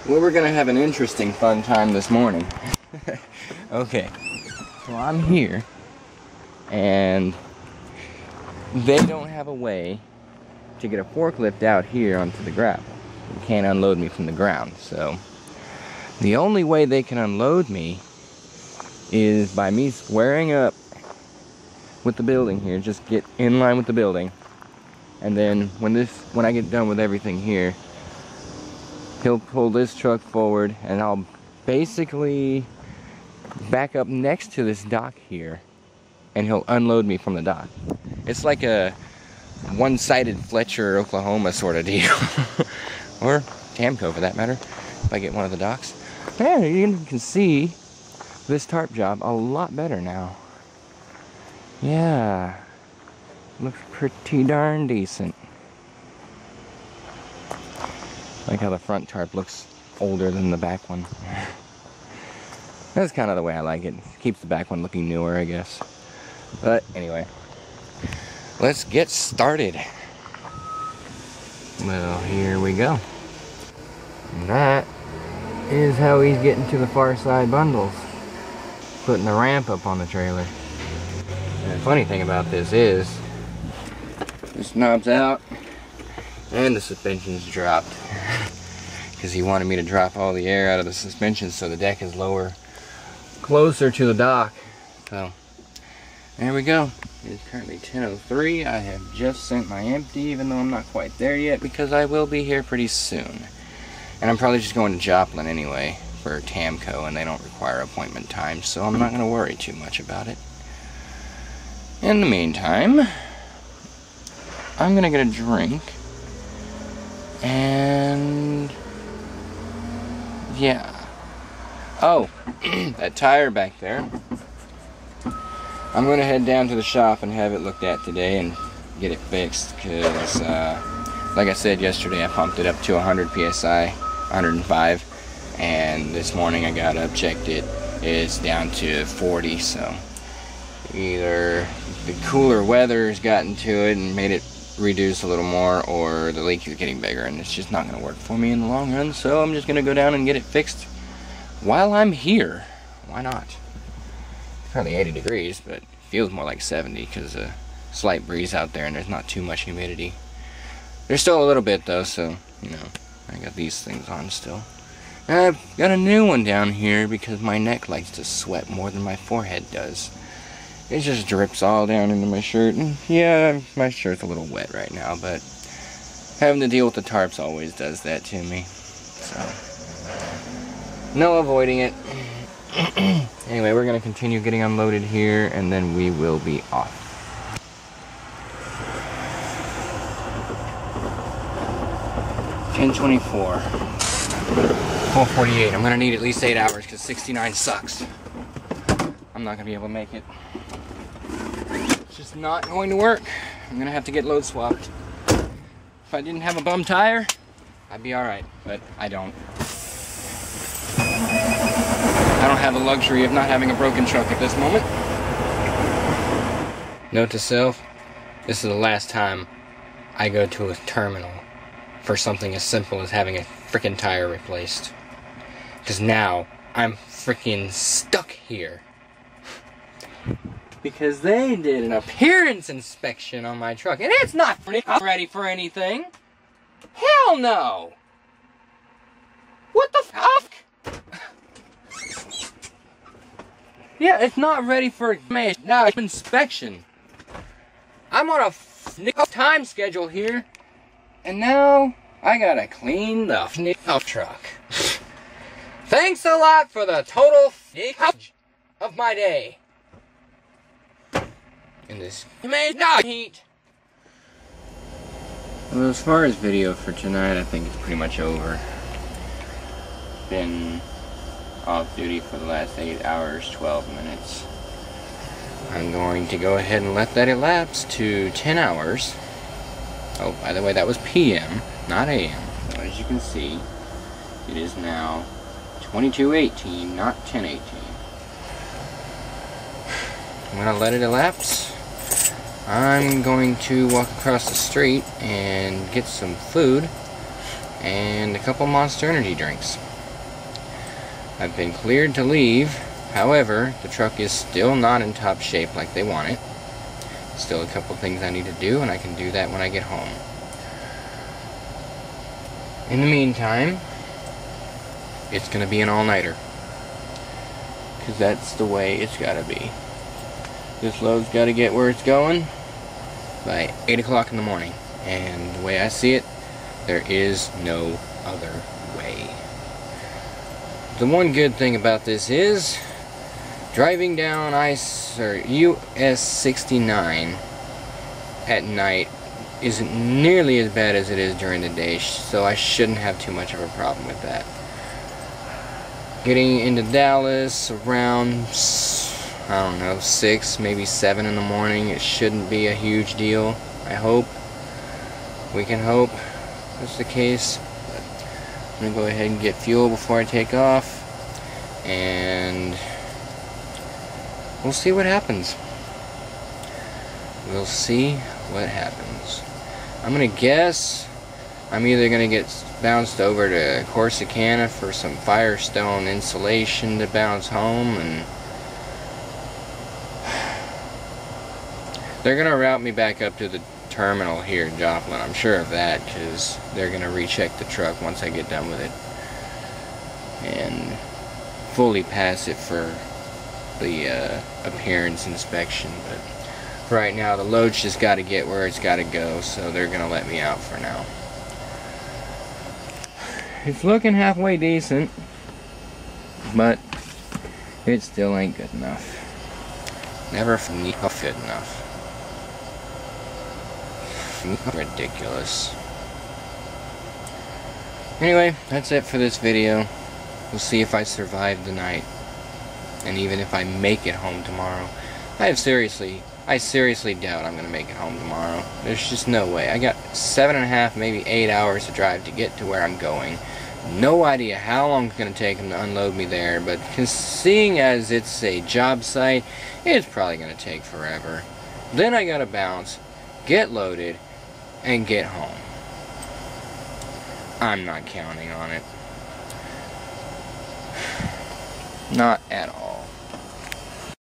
Well, we're gonna have an interesting fun time this morning. Okay, so I'm here, and they don't have a way to get a forklift out here onto the gravel. You can't unload me from the ground, so the only way they can unload me is by me squaring up with the building here. Just get in line with the building, and then when I get done with everything here, he'll pull this truck forward, and I'll basically back up next to this dock here, and he'll unload me from the dock. It's like a one-sided Fletcher, Oklahoma sort of deal. Or Tamco for that matter, if I get one of the docks. Yeah, you can see this tarp job a lot better now. Yeah, looks pretty darn decent. Like how the front tarp looks older than the back one. That's kind of the way I like it. Keeps the back one looking newer, I guess. But anyway, let's get started. Well, here we go. And that is how he's getting to the far side bundles. Putting the ramp up on the trailer. And the funny thing about this is, this knob's out and the suspension's dropped. Because he wanted me to drop all the air out of the suspension so the deck is lower, closer to the dock. So, there we go. It's currently 10:03. I have just sent my empty, even though I'm not quite there yet, because I will be here pretty soon. And I'm probably just going to Joplin anyway for Tamco, and they don't require appointment time, so I'm not going to worry too much about it. In the meantime, I'm going to get a drink, and yeah. Oh, that tire back there. I'm going to head down to the shop and have it looked at today and get it fixed, because like I said yesterday, I pumped it up to 100 psi, 105, and this morning I got up, checked it, it's down to 40, so either the cooler weather's gotten to it and made it reduce a little more, or the leak is getting bigger, and it's just not going to work for me in the long run, so I'm just going to go down and get it fixed while I'm here. Why not? It's probably 80 degrees, but it feels more like 70 because a slight breeze out there and there's not too much humidity. There's still a little bit though, so, you know, I got these things on still. And I've got a new one down here because my neck likes to sweat more than my forehead does. It just drips all down into my shirt, and yeah, my shirt's a little wet right now, but having to deal with the tarps always does that to me, so no avoiding it. Anyway, we're going to continue getting unloaded here, and then we will be off. $10.24, 4:48. I'm going to need at least 8 hours because 69 sucks. I'm not going to be able to make it. It's just not going to work. I'm going to have to get load swapped. If I didn't have a bum tire, I'd be alright, but I don't. I don't have the luxury of not having a broken truck at this moment. Note to self, this is the last time I go to a terminal for something as simple as having a frickin' tire replaced. Because now I'm frickin' stuck here. Because they did an appearance inspection on my truck, and it's not ready for anything. Hell no! What the fuck? Yeah, it's not ready for now inspection. I'm on a time schedule here, and now I gotta clean the truck. Thanks a lot for the total of my day. In this heat. Well, as far as video for tonight, I think it's pretty much over. Been off duty for the last 8 hours, 12 minutes. I'm going to go ahead and let that elapse to 10 hours. Oh, by the way, that was PM, not AM. So as you can see, it is now 22:18, not 10:18. I'm going to let it elapse. I'm going to walk across the street and get some food and a couple Monster Energy drinks. I've been cleared to leave. However, the truck is still not in top shape like they want it. Still a couple things I need to do, and I can do that when I get home. In the meantime, it's going to be an all-nighter. Because that's the way it's got to be. This load's got to get where it's going by 8 o'clock in the morning. And the way I see it, there is no other way. The one good thing about this is driving down US 69 at night isn't nearly as bad as it is during the day, so I shouldn't have too much of a problem with that. Getting into Dallas around, I don't know, 6, maybe 7 in the morning, it shouldn't be a huge deal. I hope. We can hope that's the case. But I'm going to go ahead and get fuel before I take off, and we'll see what happens. We'll see what happens. I'm going to guess I'm either going to get bounced over to Corsicana for some Firestone insulation to bounce home, and they're going to route me back up to the terminal here in Joplin. I'm sure of that, because they're going to recheck the truck once I get done with it and fully pass it for the appearance inspection. But right now the load's just got to get where it's got to go, so they're going to let me out for now. It's looking halfway decent, but it still ain't good enough. Never good enough. Ridiculous. Anyway, that's it for this video. We'll see if I survive the night, and even if I make it home tomorrow. I seriously doubt I'm gonna make it home tomorrow. There's just no way. I got 7.5, maybe 8 hours to drive to get to where I'm going. No idea how long it's gonna take them to unload me there, but seeing as it's a job site, it's probably gonna take forever. Then I gotta bounce, get loaded, and get home. I'm not counting on it. Not at all.